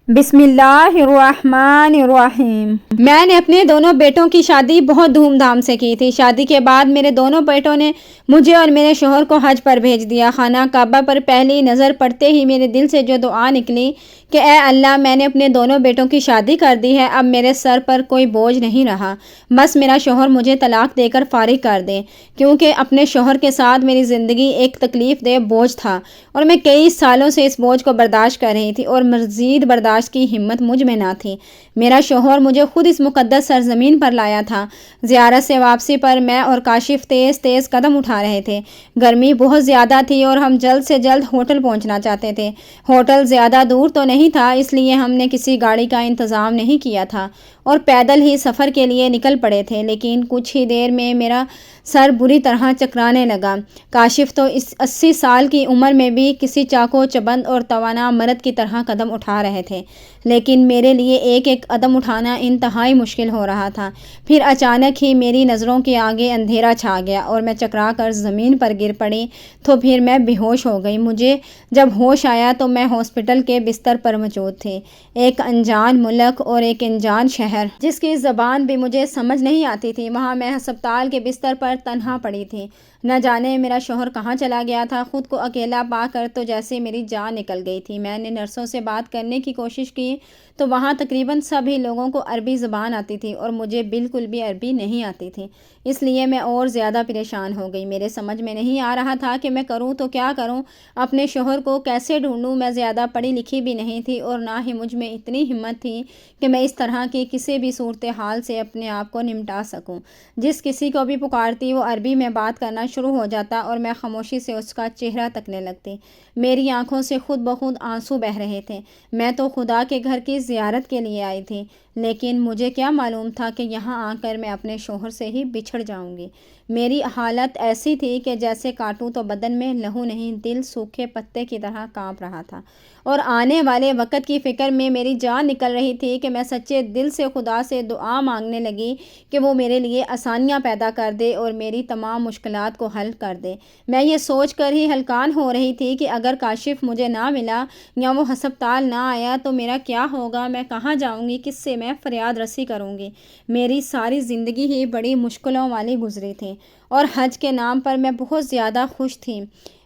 بسم اللہ الرحمن الرحیم۔ میں نے اپنے دونوں بیٹوں کی شادی بہت دھوم دھام سے کی تھی۔ شادی کے بعد میرے دونوں بیٹوں نے مجھے اور میرے شوہر کو حج پر بھیج دیا۔ خانہ کعبہ پر پہلی نظر پڑتے ہی میرے دل سے جو دعا نکلی کہ اے اللہ، میں نے اپنے دونوں بیٹوں کی شادی کر دی ہے، اب میرے سر پر کوئی بوجھ نہیں رہا، بس میرا شوہر مجھے طلاق دے کر فارغ کر دے، کیونکہ اپنے شوہر کے ساتھ میری زندگی ایک تکلیف دہ بوجھ تھا اور میں کئی سالوں سے اس بوجھ کو برداشت کر رہی تھی اور مزید برداشت کی ہمت مجھ میں نہ تھی۔ میرا شوہر مجھے خود اس مقدس سرزمین پر لایا تھا۔ زیارت سے واپسی پر میں اور کاشف تیز تیز قدم اٹھا رہے تھے۔ گرمی بہت زیادہ تھی اور ہم جلد سے جلد ہوٹل پہنچنا چاہتے تھے۔ ہوٹل زیادہ دور تو نہیں تھا، اس لیے ہم نے کسی گاڑی کا انتظام نہیں کیا تھا اور پیدل ہی سفر کے لیے نکل پڑے تھے، لیکن کچھ ہی دیر میں میرا سر بری طرح چکرانے لگا۔ کاشف تو اس 80 سال کی عمر میں بھی کسی چاقو چبند اور توانا مرد کی طرح قدم اٹھا رہے تھے، لیکن میرے لیے ایک ایک قدم اٹھانا انتہائی مشکل ہو رہا تھا۔ پھر اچانک ہی میری نظروں کے آگے اندھیرا چھا گیا اور میں چکرا کر زمین پر گر پڑی، تو پھر میں بے ہوش ہو گئی۔ مجھے جب ہوش آیا تو میں ہاسپٹل کے بستر پر موجود تھی، ایک انجان ملک اور ایک انجان شہر جس کی زبان بھی مجھے سمجھ نہیں آتی تھی۔ وہاں میں ہسپتال کے بستر پر تنہا پڑی تھی، نہ جانے میرا شوہر کہاں چلا گیا تھا۔ خود کو اکیلا پا کر تو جیسے میری جان نکل گئی تھی۔ میں نے نرسوں سے بات کرنے کی کوشش کی تو وہاں تقریباً سبھی لوگوں کو عربی زبان آتی تھی اور مجھے بالکل بھی عربی نہیں آتی تھی، اس لیے میں اور زیادہ پریشان ہو گئی۔ میرے سمجھ میں نہیں آ رہا تھا کہ میں کروں تو کیا کروں، اپنے شوہر کو کیسے ڈھونڈوں۔ میں زیادہ پڑھی لکھی بھی نہیں تھی اور نہ ہی مجھ میں اتنی ہمت تھی کہ میں اس طرح کی کسی بھی صورتحال سے اپنے آپ کو نمٹا سکوں۔ جس کسی کو بھی پکارتی وہ عربی میں بات کرنا شروع ہو جاتا اور میں خاموشی سے اس کا چہرہ تکنے لگتی۔ میری آنکھوں سے خود بخود آنسو بہہ رہے تھے۔ میں تو خدا کے گھر کی زیارت کے لیے آئی تھی، لیکن مجھے کیا معلوم تھا کہ یہاں آ کر میں اپنے شوہر سے ہی بچھڑ جاؤں گی۔ میری حالت ایسی تھی کہ جیسے کاٹوں تو بدن میں لہو نہیں، دل سوکھے پتے کی طرح کانپ رہا تھا اور آنے والے وقت کی فکر میں میری جان نکل رہی تھی کہ میں سچے دل سے خدا سے دعا مانگنے لگی کہ وہ میرے لیے آسانیاں پیدا کر دے اور میری تمام مشکلات کو حل کر دے۔ میں یہ سوچ کر ہی ہلکان ہو رہی تھی کہ اگر کاشف مجھے نہ ملا یا وہ ہسپتال نہ آیا تو میرا کیا ہوگا، میں کہاں جاؤں گی، کس سے میں فریاد رسی کروں گی۔ میری ساری زندگی ہی بڑی مشکلوں والی گزری تھی اور حج کے نام پر میں بہت زیادہ خوش تھی۔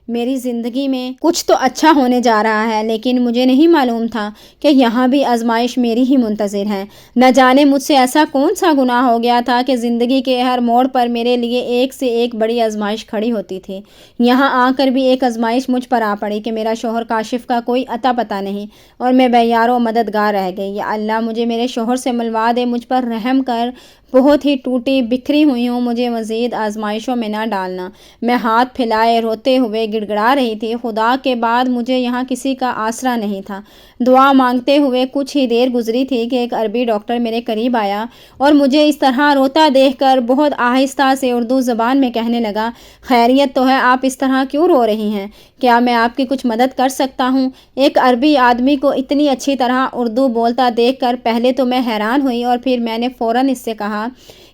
میری زندگی میں کچھ تو اچھا ہونے جا رہا ہے، لیکن مجھے نہیں معلوم تھا کہ یہاں بھی آزمائش میری ہی منتظر ہے۔ نہ جانے مجھ سے ایسا کون سا گناہ ہو گیا تھا کہ زندگی کے ہر موڑ پر میرے لیے ایک سے ایک بڑی آزمائش کھڑی ہوتی تھی۔ یہاں آ کر بھی ایک آزمائش مجھ پر آ پڑی کہ میرا شوہر کاشف کا کوئی اتا پتہ نہیں اور میں بے یار و مددگار رہ گئی۔ یا اللہ، مجھے میرے شوہر سے ملوا دے، مجھ پر رحم کر، بہت ہی ٹوٹی بکھری ہوئی ہوں، مجھے مزید آزمائشوں میں نہ ڈالنا۔ میں ہاتھ پھیلائے روتے ہوئے گڑ گڑا رہی تھی۔ خدا کے بعد مجھے یہاں کسی کا آسرا نہیں تھا۔ دعا مانگتے ہوئے کچھ ہی دیر گزری تھی کہ ایک عربی ڈاکٹر میرے قریب آیا اور مجھے اس طرح روتا دیکھ کر بہت آہستہ سے اردو زبان میں کہنے لگا، خیریت تو ہے، آپ اس طرح کیوں رو رہی ہیں؟ کیا میں آپ کی کچھ مدد کر سکتا ہوں؟ ایک عربی آدمی کو اتنی اچھی طرح اردو بولتا دیکھ کر پہلے تو میں حیران ہوئی اور پھر میں نے فوراً اس سے کہا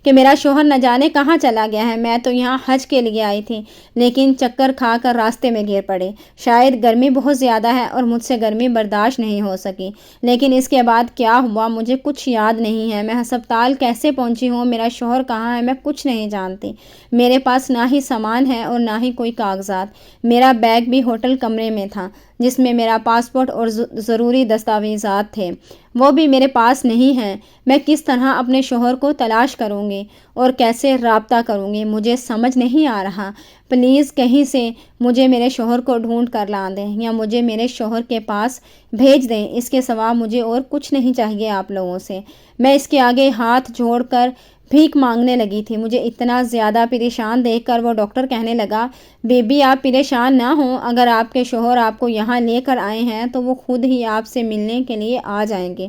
کہ میرا شوہر نہ جانے کہاں چلا گیا ہے، میں تو یہاں حج کے لیے آئی تھی، لیکن چکر کھا کر راستے میں گر پڑے۔ شاید گرمی بہت زیادہ ہے اور مجھ سے گرمی برداشت نہیں ہو سکی، لیکن اس کے بعد کیا ہوا مجھے کچھ یاد نہیں ہے۔ میں ہسپتال کیسے پہنچی ہوں، میرا شوہر کہاں ہے، میں کچھ نہیں جانتی۔ میرے پاس نہ ہی سامان ہے اور نہ ہی کوئی کاغذات۔ میرا بیگ بھی ہوٹل کمرے میں تھا جس میں میرا پاسپورٹ اور ضروری دستاویزات تھے، وہ بھی میرے پاس نہیں ہیں۔ میں کس طرح اپنے شوہر کو تلاش کروں گی اور کیسے رابطہ کروں گی، مجھے سمجھ نہیں آ رہا۔ پلیز کہیں سے مجھے میرے شوہر کو ڈھونڈ کر لا دیں یا مجھے میرے شوہر کے پاس بھیج دیں، اس کے سوا مجھے اور کچھ نہیں چاہیے آپ لوگوں سے۔ میں اس کے آگے ہاتھ جوڑ کر بھیک مانگنے لگی تھی۔ مجھے اتنا زیادہ پریشان دیکھ کر وہ ڈاکٹر کہنے لگا، بی بی آپ پریشان نہ ہوں، اگر آپ کے شوہر آپ کو یہاں لے کر آئے ہیں تو وہ خود ہی آپ سے ملنے کے لیے آ جائیں گے۔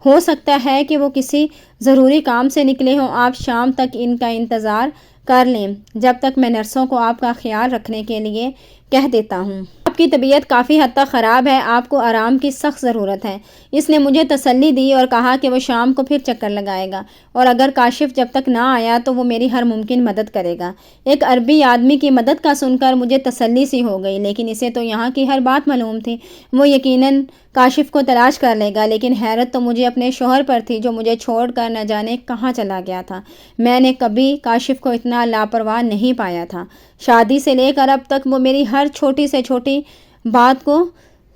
ہو سکتا ہے کہ وہ کسی ضروری کام سے نکلے ہوں، آپ شام تک ان کا انتظار کر لیں، جب تک میں نرسوں کو آپ کا خیال رکھنے کے لیے کہہ دیتا ہوں۔ آپ کی طبیعت کافی حد تک خراب ہے، آپ کو آرام کی سخت ضرورت ہے۔ اس نے مجھے تسلی دی اور کہا کہ وہ شام کو پھر چکر لگائے گا اور اگر کاشف جب تک نہ آیا تو وہ میری ہر ممکن مدد کرے گا۔ ایک عربی آدمی کی مدد کا سن کر مجھے تسلی سی ہو گئی، لیکن اسے تو یہاں کی ہر بات معلوم تھی۔ وہ یقیناً کاشف کو تلاش کر لے گا، لیکن حیرت تو مجھے اپنے شوہر پر تھی جو مجھے چھوڑ کر نہ جانے کہاں چلا گیا تھا۔ میں نے کبھی کاشف کو اتنا لاپرواہ نہیں پایا تھا۔ شادی سے لے کر اب تک وہ میری ہر چھوٹی سے چھوٹی بات کو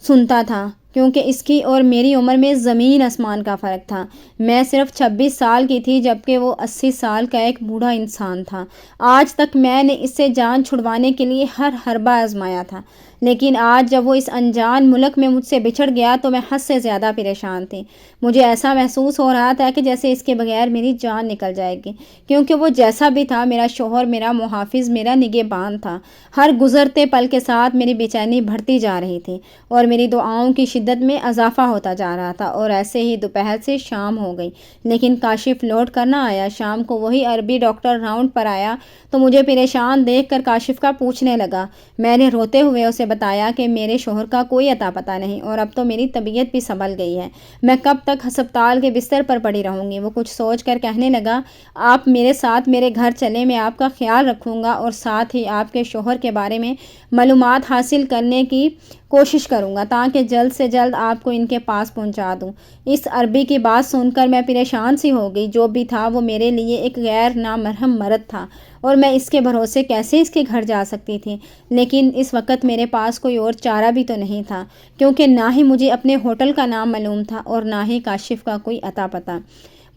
سنتا تھا، کیونکہ اس کی اور میری عمر میں زمین آسمان کا فرق تھا۔ میں صرف 26 سال کی تھی جبکہ وہ 80 سال کا ایک بوڑھا انسان تھا۔ آج تک میں نے اس سے جان چھڑوانے کے لیے ہر حربہ آزمایا تھا، لیکن آج جب وہ اس انجان ملک میں مجھ سے بچھڑ گیا تو میں حد سے زیادہ پریشان تھی۔ مجھے ایسا محسوس ہو رہا تھا کہ جیسے اس کے بغیر میری جان نکل جائے گی، کیونکہ وہ جیسا بھی تھا میرا شوہر، میرا محافظ، میرا نگہبان تھا۔ ہر گزرتے پل کے ساتھ میری بے چینی بڑھتی جا رہی تھی اور میری دعاؤں کی شدت میں اضافہ ہوتا جا رہا تھا۔ اور ایسے ہی دوپہر سے شام ہو گئی، لیکن کاشف لوٹ کر نہ آیا۔ شام کو وہی عربی ڈاکٹر راؤنڈ پر آیا تو مجھے پریشان دیکھ کر کاشف کا پوچھنے لگا۔ میں نے روتے ہوئے اسے بتایا کہ میرے شوہر کا کوئی اتا پتہ نہیں اور اب تو میری طبیعت بھی سنبھل گئی ہے، میں کب تک ہسپتال کے بستر پر پڑی رہوں گی۔ وہ کچھ سوچ کر کہنے لگا، آپ میرے ساتھ میرے گھر چلیں، میں آپ کا خیال رکھوں گا اور ساتھ ہی آپ کے شوہر کے بارے میں معلومات حاصل کرنے کی کوشش کروں گا تاکہ جلد سے جلد آپ کو ان کے پاس پہنچا دوں۔ اس عربی کی بات سن کر میں پریشان سی ہو گئی۔ جو بھی تھا وہ میرے لیے ایک غیر نامرہم مرد تھا اور میں اس کے بھروسے کیسے اس کے گھر جا سکتی تھی؟ لیکن اس وقت میرے پاس کوئی اور چارہ بھی تو نہیں تھا، کیونکہ نہ ہی مجھے اپنے ہوٹل کا نام معلوم تھا اور نہ ہی کاشف کا کوئی اتا پتہ۔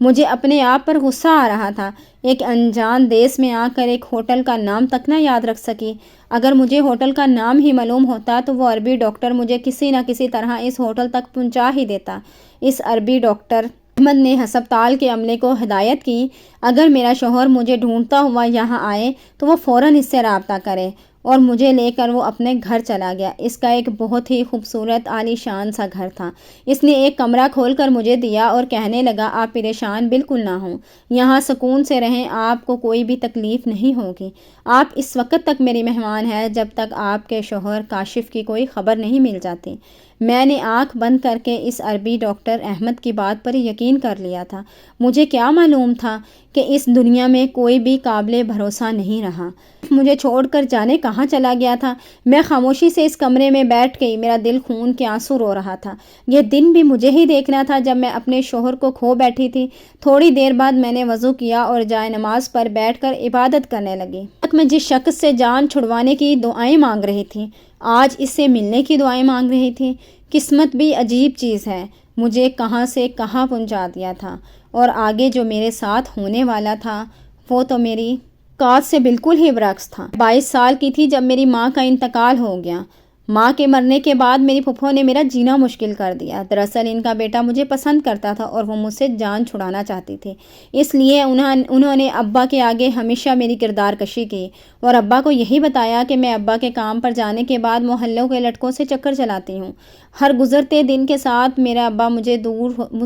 مجھے اپنے آپ پر غصہ آ رہا تھا، ایک انجان دیس میں آ کر ایک ہوٹل کا نام تک نہ یاد رکھ سکی۔ اگر مجھے ہوٹل کا نام ہی معلوم ہوتا تو وہ عربی ڈاکٹر مجھے کسی نہ کسی طرح اس ہوٹل تک پہنچا ہی دیتا۔ اس عربی ڈاکٹر احمد نے ہسپتال کے عملے کو ہدایت کی، اگر میرا شوہر مجھے ڈھونڈتا ہوا یہاں آئے تو وہ فوراً اس سے رابطہ کرے، اور مجھے لے کر وہ اپنے گھر چلا گیا۔ اس کا ایک بہت ہی خوبصورت عالی شان سا گھر تھا۔ اس نے ایک کمرہ کھول کر مجھے دیا اور کہنے لگا، آپ پریشان بالکل نہ ہوں، یہاں سکون سے رہیں، آپ کو کوئی بھی تکلیف نہیں ہوگی۔ آپ اس وقت تک میری مہمان ہیں جب تک آپ کے شوہر کاشف کی کوئی خبر نہیں مل جاتی۔ میں نے آنکھ بند کر کے اس عربی ڈاکٹر احمد کی بات پر یقین کر لیا تھا۔ مجھے کیا معلوم تھا کہ اس دنیا میں کوئی بھی قابل بھروسہ نہیں رہا۔ مجھے چھوڑ کر جانے کہاں چلا گیا تھا؟ میں خاموشی سے اس کمرے میں بیٹھ گئی، میرا دل خون کے آنسو رو رہا تھا۔ یہ دن بھی مجھے ہی دیکھنا تھا جب میں اپنے شوہر کو کھو بیٹھی تھی۔ تھوڑی دیر بعد میں نے وضو کیا اور جائے نماز پر بیٹھ کر عبادت کرنے لگی۔ میں جس شخص سے جان چھڑوانے کی دعائیں مانگ رہی تھی، آج اس سے ملنے کی دعائیں مانگ رہی تھی۔ قسمت بھی عجیب چیز ہے، مجھے کہاں سے کہاں پہنچا دیا تھا، اور آگے جو میرے ساتھ ہونے والا تھا وہ تو میری توقعات سے بالکل ہی برعکس تھا۔ 22 سال کی تھی جب میری ماں کا انتقال ہو گیا۔ ماں کے مرنے کے بعد میری پھپھو نے میرا جینا مشکل کر دیا۔ دراصل ان کا بیٹا مجھے پسند کرتا تھا اور وہ مجھ سے جان چھڑانا چاہتی تھی، اس لیے انہوں نے ابا کے آگے ہمیشہ میری کردار کشی کی اور ابا کو یہی بتایا کہ میں ابا کے کام پر جانے کے بعد محلوں کے لڑکوں سے چکر چلاتی ہوں۔ ہر گزرتے دن کے ساتھ میرا ابا مجھ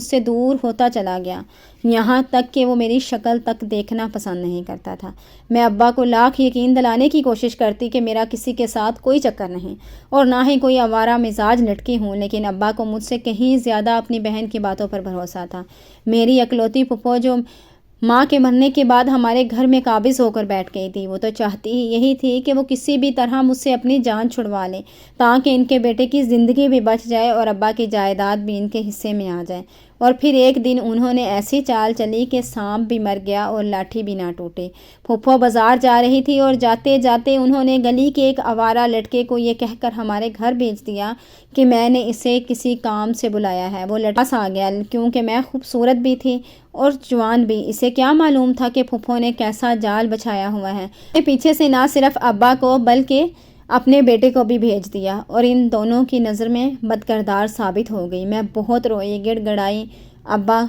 سے دور ہوتا چلا گیا، یہاں تک کہ وہ میری شکل تک دیکھنا پسند نہیں کرتا تھا۔ میں ابا کو لاکھ یقین دلانے کی کوشش کرتی کہ میرا کسی کے ساتھ کوئی چکر نہیں اور نہ ہی کوئی آوارہ مزاج لڑکی ہوں، لیکن ابا کو مجھ سے کہیں زیادہ اپنی بہن کی باتوں پر بھروسہ تھا۔ میری اکلوتی پھپھو جو ماں کے مرنے کے بعد ہمارے گھر میں قابض ہو کر بیٹھ گئی تھی، وہ تو چاہتی ہی یہی تھی کہ وہ کسی بھی طرح مجھ سے اپنی جان چھڑوا لے تاکہ ان کے بیٹے کی زندگی بھی بچ جائے اور ابا کی جائیداد بھی ان کے حصے میں آ جائے۔ اور پھر ایک دن انہوں نے ایسی چال چلی کہ سانپ بھی مر گیا اور لاٹھی بھی نہ ٹوٹی۔ پھپھو بازار جا رہی تھی اور جاتے جاتے انہوں نے گلی کے ایک آوارہ لڑکے کو یہ کہہ کر ہمارے گھر بھیج دیا کہ میں نے اسے کسی کام سے بلایا ہے۔ وہ لڑکا آ گیا کیونکہ میں خوبصورت بھی تھی اور جوان بھی۔ اسے کیا معلوم تھا کہ پھپھو نے کیسا جال بچھایا ہوا ہے۔ پیچھے سے نہ صرف ابا کو بلکہ اپنے بیٹے کو بھی بھیج دیا اور ان دونوں کی نظر میں بدکردار ثابت ہو گئی۔ میں بہت روئی، گڑ گڑائی، ابا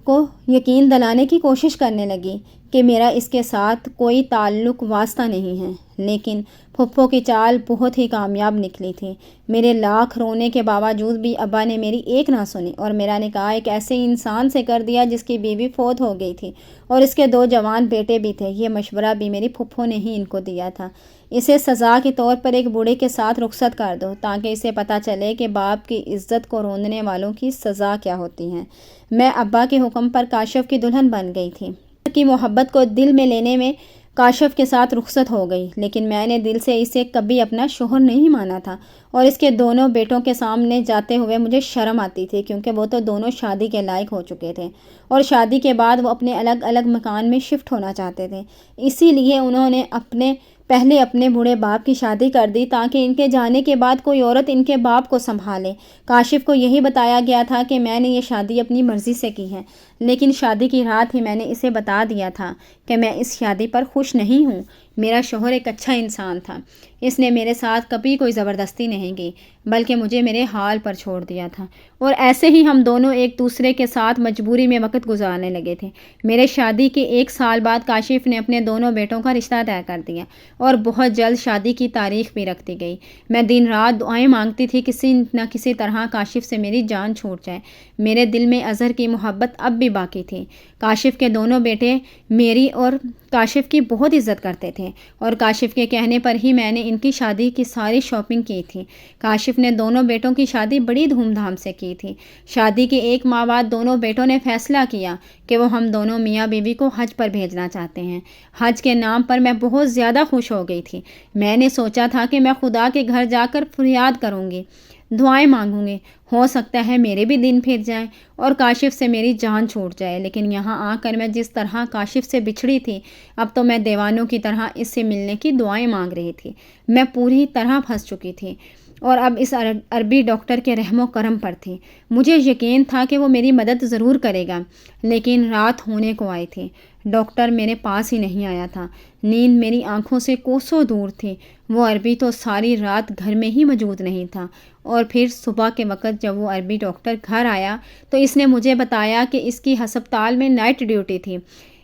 کو یقین دلانے کی کوشش کرنے لگی کہ میرا اس کے ساتھ کوئی تعلق واسطہ نہیں ہے، لیکن پھپھو کی چال بہت ہی کامیاب نکلی تھی۔ میرے لاکھ رونے کے باوجود بھی ابا نے میری ایک نہ سنی اور میرا نکاح ایک ایسے انسان سے کر دیا جس کی بیوی فوت ہو گئی تھی اور اس کے 2 جوان بیٹے بھی تھے۔ یہ مشورہ بھی میری پھپھو نے ہی ان کو دیا تھا، اسے سزا کے طور پر ایک بوڑھے کے ساتھ رخصت کر دو تاکہ اسے پتہ چلے کہ باپ کی عزت کو روندنے والوں کی سزا کیا ہوتی ہے۔ میں ابا کے حکم پر کاشف کی دلہن بن گئی تھی۔ کی محبت کو دل میں لینے میں کاشف کے ساتھ رخصت ہو گئی، لیکن میں نے دل سے اسے کبھی اپنا شوہر نہیں مانا تھا، اور اس کے دونوں بیٹوں کے سامنے جاتے ہوئے مجھے شرم آتی تھی، کیونکہ وہ تو دونوں شادی کے لائق ہو چکے تھے اور شادی کے بعد وہ اپنے الگ الگ مکان میں شفٹ ہونا چاہتے تھے۔ اسی لیے انہوں نے پہلے اپنے بوڑھے باپ کی شادی کر دی تاکہ ان کے جانے کے بعد کوئی عورت ان کے باپ کو سنبھالے۔ کاشف کو یہی بتایا گیا تھا کہ میں نے یہ شادی اپنی مرضی سے کی ہے، لیکن شادی کی رات ہی میں نے اسے بتا دیا تھا کہ میں اس شادی پر خوش نہیں ہوں۔ میرا شوہر ایک اچھا انسان تھا، اس نے میرے ساتھ کبھی کوئی زبردستی نہیں کی، بلکہ مجھے میرے حال پر چھوڑ دیا تھا، اور ایسے ہی ہم دونوں ایک دوسرے کے ساتھ مجبوری میں وقت گزارنے لگے تھے۔ میرے شادی کے 1 سال بعد کاشف نے اپنے دونوں بیٹوں کا رشتہ طے کر دیا اور بہت جلد شادی کی تاریخ بھی رکھ دی گئی۔ میں دن رات دعائیں مانگتی تھی کسی نہ کسی طرح کاشف سے میری جان چھوٹ جائے۔ میرے دل میں اظہر کی محبت اب بھی باقی تھی۔ کاشف کے دونوں بیٹے میری اور کاشف کی بہت عزت کرتے تھے، اور کاشف کے کہنے پر ہی میں نے ان کی شادی کی ساری شاپنگ کی تھی۔ کاشف نے دونوں بیٹوں کی شادی بڑی دھوم دھام سے کی تھی۔ شادی کے 1 ماہ بعد دونوں بیٹوں نے فیصلہ کیا کہ وہ ہم دونوں میاں بیوی کو حج پر بھیجنا چاہتے ہیں۔ حج کے نام پر میں بہت زیادہ خوش ہو گئی تھی۔ میں نے سوچا تھا کہ میں خدا کے گھر جا کر فریاد کروں گی، دعائیں مانگوں گی، ہو سکتا ہے میرے بھی دن پھر جائیں اور کاشف سے میری جان چھوٹ جائے۔ لیکن یہاں آ کر میں جس طرح کاشف سے بچھڑی تھی، اب تو میں دیوانوں کی طرح اس سے ملنے کی دعائیں مانگ رہی تھی۔ میں پوری طرح پھنس چکی تھی اور اب اس عربی ڈاکٹر کے رحم و کرم پر تھی۔ مجھے یقین تھا کہ وہ میری مدد ضرور کرے گا، لیکن رات ہونے کو آئی تھی، ڈاکٹر میرے پاس ہی نہیں آیا تھا۔ نیند میری آنکھوں سے کوسوں دور تھی۔ وہ عربی تو ساری رات گھر میں ہی موجود نہیں تھا، اور پھر صبح کے وقت جب وہ عربی ڈاکٹر گھر آیا تو اس نے مجھے بتایا کہ اس کی ہسپتال میں نائٹ ڈیوٹی تھی۔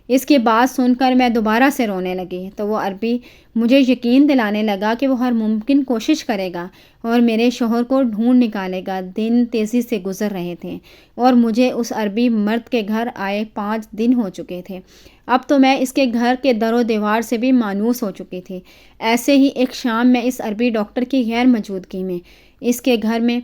اس کی بات سن کر میں دوبارہ سے رونے لگی تو وہ عربی مجھے یقین دلانے لگا کہ وہ ہر ممکن کوشش کرے گا اور میرے شوہر کو ڈھونڈ نکالے گا۔ دن تیزی سے گزر رہے تھے اور مجھے اس عربی مرد کے گھر آئے 5 دن ہو چکے تھے۔ اب تو میں اس کے گھر کے در و دیوار سے بھی مانوس ہو چکی تھی۔ ایسے ہی ایک شام میں اس عربی ڈاکٹر کی غیر موجودگی میں اس کے گھر میں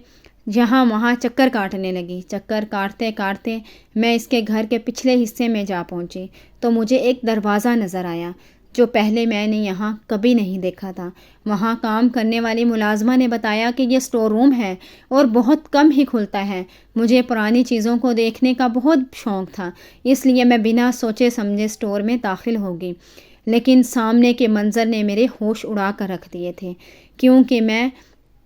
جہاں وہاں چکر کاٹنے لگی۔ چکر کاٹتے کاٹتے میں اس کے گھر کے پچھلے حصے میں جا پہنچی تو مجھے ایک دروازہ نظر آیا جو پہلے میں نے یہاں کبھی نہیں دیکھا تھا۔ وہاں کام کرنے والی ملازمہ نے بتایا کہ یہ سٹور روم ہے اور بہت کم ہی کھلتا ہے۔ مجھے پرانی چیزوں کو دیکھنے کا بہت شوق تھا، اس لیے میں بنا سوچے سمجھے سٹور میں داخل ہو گئی، لیکن سامنے کے منظر نے میرے ہوش اڑا کر رکھ دیے تھے، کیونکہ میں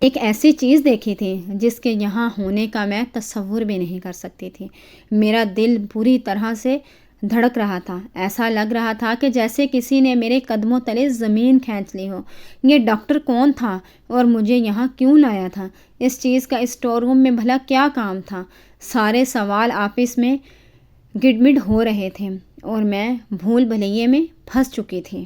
ایک ایسی چیز دیکھی تھی جس کے یہاں ہونے کا میں تصور بھی نہیں کر سکتی تھی۔ میرا دل بری طرح سے دھڑک رہا تھا، ایسا لگ رہا تھا کہ جیسے کسی نے میرے قدموں تلے زمین کھینچ لی ہو۔ یہ ڈاکٹر کون تھا اور مجھے یہاں کیوں لایا تھا؟ اس چیز کا اسٹور روم میں بھلا کیا کام تھا؟ سارے سوال آپس میں گڈمڈ ہو رہے تھے اور میں بھول بھلیے میں پھنس چکی تھی۔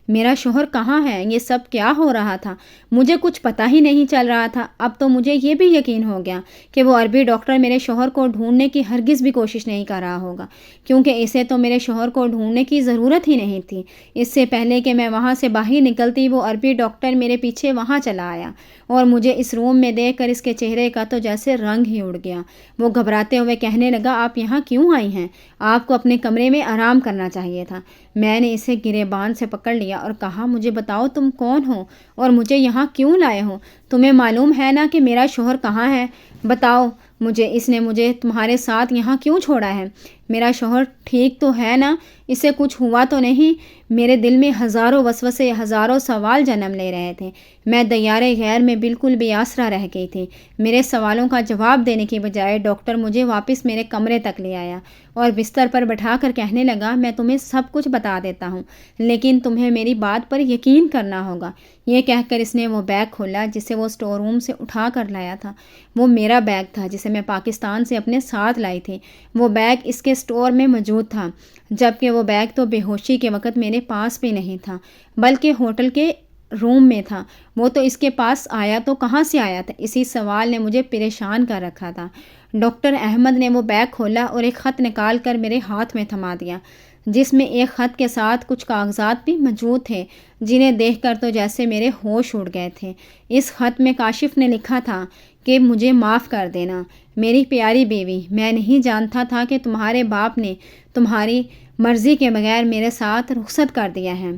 میرا شوہر کہاں ہے؟ یہ سب کیا ہو رہا تھا؟ مجھے کچھ پتہ ہی نہیں چل رہا تھا۔ اب تو مجھے یہ بھی یقین ہو گیا کہ وہ عربی ڈاکٹر میرے شوہر کو ڈھونڈنے کی ہرگز بھی کوشش نہیں کر رہا ہوگا، کیونکہ اسے تو میرے شوہر کو ڈھونڈنے کی ضرورت ہی نہیں تھی۔ اس سے پہلے کہ میں وہاں سے باہر نکلتی، وہ عربی ڈاکٹر میرے پیچھے وہاں چلا آیا اور مجھے اس روم میں دیکھ کر اس کے چہرے کا تو جیسے رنگ ہی اڑ گیا۔ وہ گھبراتے ہوئے کہنے لگا، آپ یہاں کیوں آئی ہیں؟ آپ کو اپنے کمرے میں آرام کرنا چاہیے تھا۔ میں نے اسے گریبان سے پکڑ لیا اور کہا، مجھے بتاؤ تم کون ہو اور مجھے یہاں کیوں لائے ہو؟ تمہیں معلوم ہے نا کہ میرا شوہر کہاں ہے؟ بتاؤ مجھے، اس نے مجھے تمہارے ساتھ یہاں کیوں چھوڑا ہے؟ میرا شوہر ٹھیک تو ہے نا؟ اسے کچھ ہوا تو نہیں؟ میرے دل میں ہزاروں وسوسے، ہزاروں سوال جنم لے رہے تھے۔ میں دیارے غیر میں بالکل بے آسرا رہ گئی تھی۔ میرے سوالوں کا جواب دینے کی بجائے ڈاکٹر مجھے واپس میرے کمرے تک لے آیا اور بستر پر بٹھا کر کہنے لگا، میں تمہیں سب کچھ بتا دیتا ہوں، لیکن تمہیں میری بات پر یقین کرنا ہوگا۔ یہ کہہ کر اس نے وہ بیگ کھولا جسے وہ سٹور روم سے اٹھا کر لایا تھا۔ وہ میرا بیگ تھا جسے میں پاکستان سے اپنے ساتھ لائی تھی۔ وہ بیگ اس کے سٹور میں موجود تھا، جبکہ وہ بیگ تو بے ہوشی کے وقت میرے پاس بھی نہیں تھا، بلکہ ہوٹل کے روم میں تھا۔ وہ تو اس کے پاس آیا تو کہاں سے آیا تھا؟ اسی سوال نے مجھے پریشان کر رکھا تھا۔ ڈاکٹر احمد نے وہ بیگ کھولا اور ایک خط نکال کر میرے ہاتھ میں تھما دیا، جس میں ایک خط کے ساتھ کچھ کاغذات بھی موجود تھے، جنہیں دیکھ کر تو جیسے میرے ہوش اڑ گئے تھے۔ اس خط میں کاشف نے لکھا تھا کہ مجھے معاف کر دینا، میری پیاری بیوی، میں نہیں جانتا تھا کہ تمہارے باپ نے تمہاری مرضی کے بغیر میرے ساتھ رخصت کر دیا ہے۔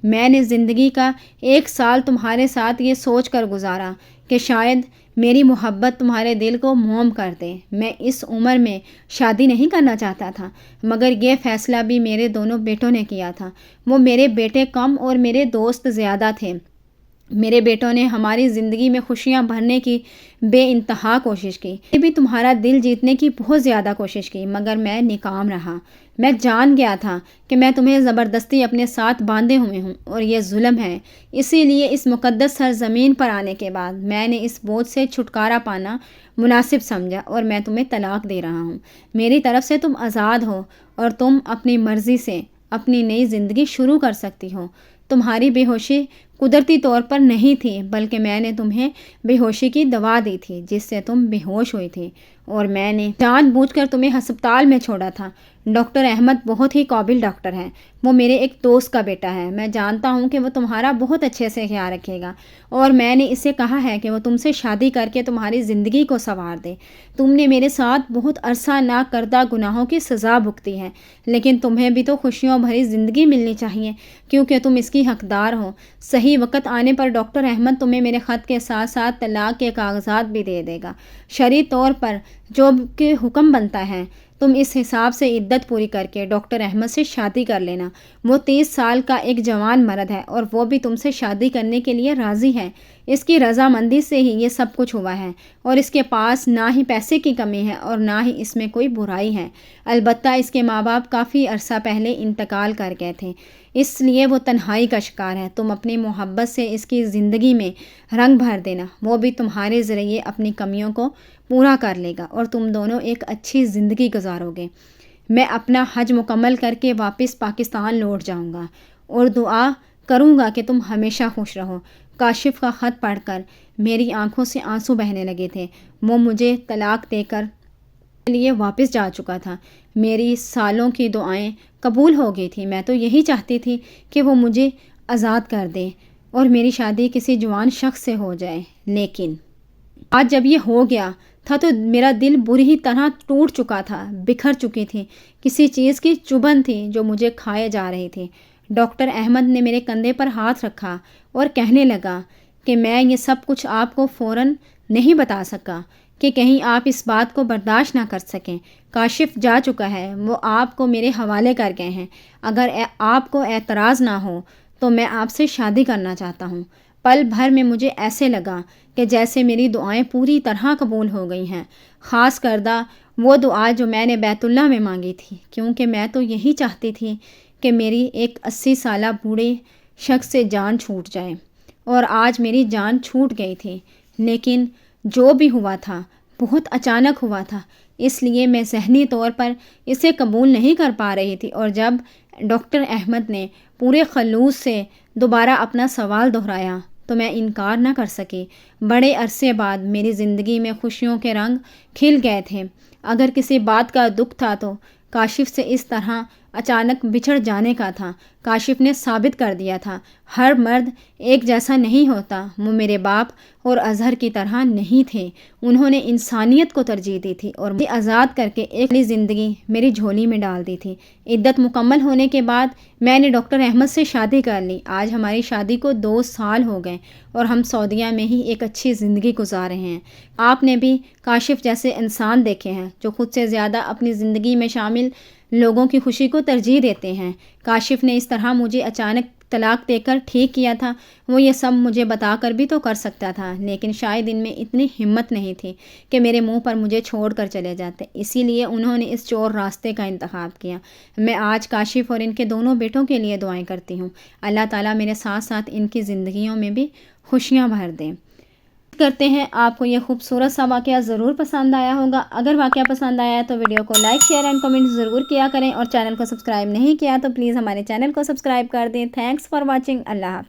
میں نے زندگی کا 1 سال تمہارے ساتھ یہ سوچ کر گزارا کہ شاید میری محبت تمہارے دل کو موم کر دے۔ میں اس عمر میں شادی نہیں کرنا چاہتا تھا، مگر یہ فیصلہ بھی میرے دونوں بیٹوں نے کیا تھا۔ وہ میرے بیٹے کم اور میرے دوست زیادہ تھے۔ میرے بیٹوں نے ہماری زندگی میں خوشیاں بھرنے کی بے انتہا کوشش کی۔ میں بھی تمہارا دل جیتنے کی بہت زیادہ کوشش کی، مگر میں ناکام رہا۔ میں جان گیا تھا کہ میں تمہیں زبردستی اپنے ساتھ باندھے ہوئے ہوں اور یہ ظلم ہے۔ اسی لیے اس مقدس سرزمین پر آنے کے بعد میں نے اس بوجھ سے چھٹکارا پانا مناسب سمجھا اور میں تمہیں طلاق دے رہا ہوں۔ میری طرف سے تم آزاد ہو اور تم اپنی مرضی سے اپنی نئی زندگی شروع کر سکتی ہو۔ تمہاری بے ہوشی قدرتی طور پر نہیں تھی، بلکہ میں نے تمہیں بے ہوشی کی دوا دی تھی جس سے تم بے ہوش ہوئی تھی، اور میں نے جان بوجھ کر تمہیں ہسپتال میں چھوڑا تھا۔ ڈاکٹر احمد بہت ہی قابل ڈاکٹر ہے۔ وہ میرے ایک دوست کا بیٹا ہے۔ میں جانتا ہوں کہ وہ تمہارا بہت اچھے سے خیال رکھے گا، اور میں نے اسے کہا ہے کہ وہ تم سے شادی کر کے تمہاری زندگی کو سنوار دے۔ تم نے میرے ساتھ بہت عرصہ نہ کردہ گناہوں کی سزا بھگتی ہے، لیکن تمہیں بھی تو خوشیوں بھری زندگی ملنی چاہیے، کیونکہ تم اس کی حقدار ہو۔ صحیح وقت آنے پر ڈاکٹر احمد تمہیں میرے خط کے ساتھ ساتھ طلاق کے کاغذات بھی دے دے گا۔ شرعی طور پر جو کہ حکم بنتا ہے، تم اس حساب سے عدت پوری کر کے ڈاکٹر احمد سے شادی کر لینا۔ وہ 30 سال کا ایک جوان مرد ہے اور وہ بھی تم سے شادی کرنے کے لیے راضی ہے۔ اس کی رضامندی سے ہی یہ سب کچھ ہوا ہے، اور اس کے پاس نہ ہی پیسے کی کمی ہے اور نہ ہی اس میں کوئی برائی ہے۔ البتہ اس کے ماں باپ کافی عرصہ پہلے انتقال کر گئے تھے، اس لیے وہ تنہائی کا شکار ہے۔ تم اپنی محبت سے اس کی زندگی میں رنگ بھر دینا، وہ بھی تمہارے ذریعے اپنی کمیوں کو پورا کر لے گا اور تم دونوں ایک اچھی زندگی گزارو گے۔ میں اپنا حج مکمل کر کے واپس پاکستان لوٹ جاؤں گا اور دعا کروں گا کہ تم ہمیشہ خوش رہو۔ کاشف کا خط پڑھ کر میری آنکھوں سے آنسو بہنے لگے تھے۔ وہ مجھے طلاق دے کر لیے واپس جا چکا تھا۔ میری سالوں کی دعائیں قبول ہو گئی تھی۔ میں تو یہی چاہتی تھی کہ وہ مجھے آزاد کر دے اور میری شادی کسی جوان شخص سے ہو جائے، لیکن آج جب یہ ہو گیا تھا تو میرا دل بری طرح ٹوٹ چکا تھا، بکھر چکی تھی۔ کسی چیز کی چبھن تھی جو مجھے کھائے جا رہی تھی۔ ڈاکٹر احمد نے میرے کندھے پر ہاتھ رکھا اور کہنے لگا کہ میں یہ سب کچھ آپ کو فوراً نہیں بتا سکا کہ کہیں آپ اس بات کو برداشت نہ کر سکیں۔ کاشف جا چکا ہے، وہ آپ کو میرے حوالے کر گئے ہیں۔ اگر آپ کو اعتراض نہ ہو تو میں آپ سے شادی کرنا چاہتا ہوں۔ پل بھر میں مجھے ایسے لگا کہ جیسے میری دعائیں پوری طرح قبول ہو گئی ہیں، خاص کردہ وہ دعا جو میں نے بیت اللہ میں مانگی تھی، کیونکہ میں تو یہی چاہتی تھی کہ میری ایک 80 سالہ بوڑھے شخص سے جان چھوٹ جائے، اور آج میری جان چھوٹ گئی تھی۔ لیکن جو بھی ہوا تھا بہت اچانک ہوا تھا، اس لیے میں ذہنی طور پر اسے قبول نہیں کر پا رہی تھی، اور جب ڈاکٹر احمد نے پورے خلوص سے دوبارہ اپنا سوال دہرایا تو میں انکار نہ کر سکی۔ بڑے عرصے بعد میری زندگی میں خوشیوں کے رنگ کھل گئے تھے۔ اگر کسی بات کا دکھ تھا تو کاشف سے اس طرح اچانک بچھڑ جانے کا تھا۔ کاشف نے ثابت کر دیا تھا، ہر مرد ایک جیسا نہیں ہوتا۔ وہ میرے باپ اور اظہر کی طرح نہیں تھے۔ انہوں نے انسانیت کو ترجیح دی تھی اور مجھے آزاد کر کے ایک نئی زندگی میری جھولی میں ڈال دی تھی۔ عدت مکمل ہونے کے بعد میں نے ڈاکٹر احمد سے شادی کر لی۔ آج ہماری شادی کو 2 سال ہو گئے اور ہم سعودیہ میں ہی ایک اچھی زندگی گزار رہے ہیں۔ آپ نے بھی کاشف جیسے انسان دیکھے ہیں جو خود سے زیادہ اپنی زندگی میں شامل لوگوں کی خوشی کو ترجیح دیتے ہیں۔ کاشف نے اس طرح مجھے اچانک طلاق دے کر ٹھیک کیا تھا۔ وہ یہ سب مجھے بتا کر بھی تو کر سکتا تھا، لیکن شاید ان میں اتنی ہمت نہیں تھی کہ میرے منہ پر مجھے چھوڑ کر چلے جاتے، اسی لیے انہوں نے اس چور راستے کا انتخاب کیا۔ میں آج کاشف اور ان کے دونوں بیٹوں کے لیے دعائیں کرتی ہوں، اللہ تعالیٰ میرے ساتھ ساتھ ان کی زندگیوں میں بھی خوشیاں بھر دیں۔ کرتے ہیں آپ کو یہ خوبصورت سا واقعہ ضرور پسند آیا ہوگا۔ اگر واقعہ پسند آیا ہے تو ویڈیو کو لائک شیئر اینڈ کمنٹ ضرور کیا کریں، اور چینل کو سبسکرائب نہیں کیا تو پلیز ہمارے چینل کو سبسکرائب کر دیں۔ Thanks for watching. اللہ حافظ۔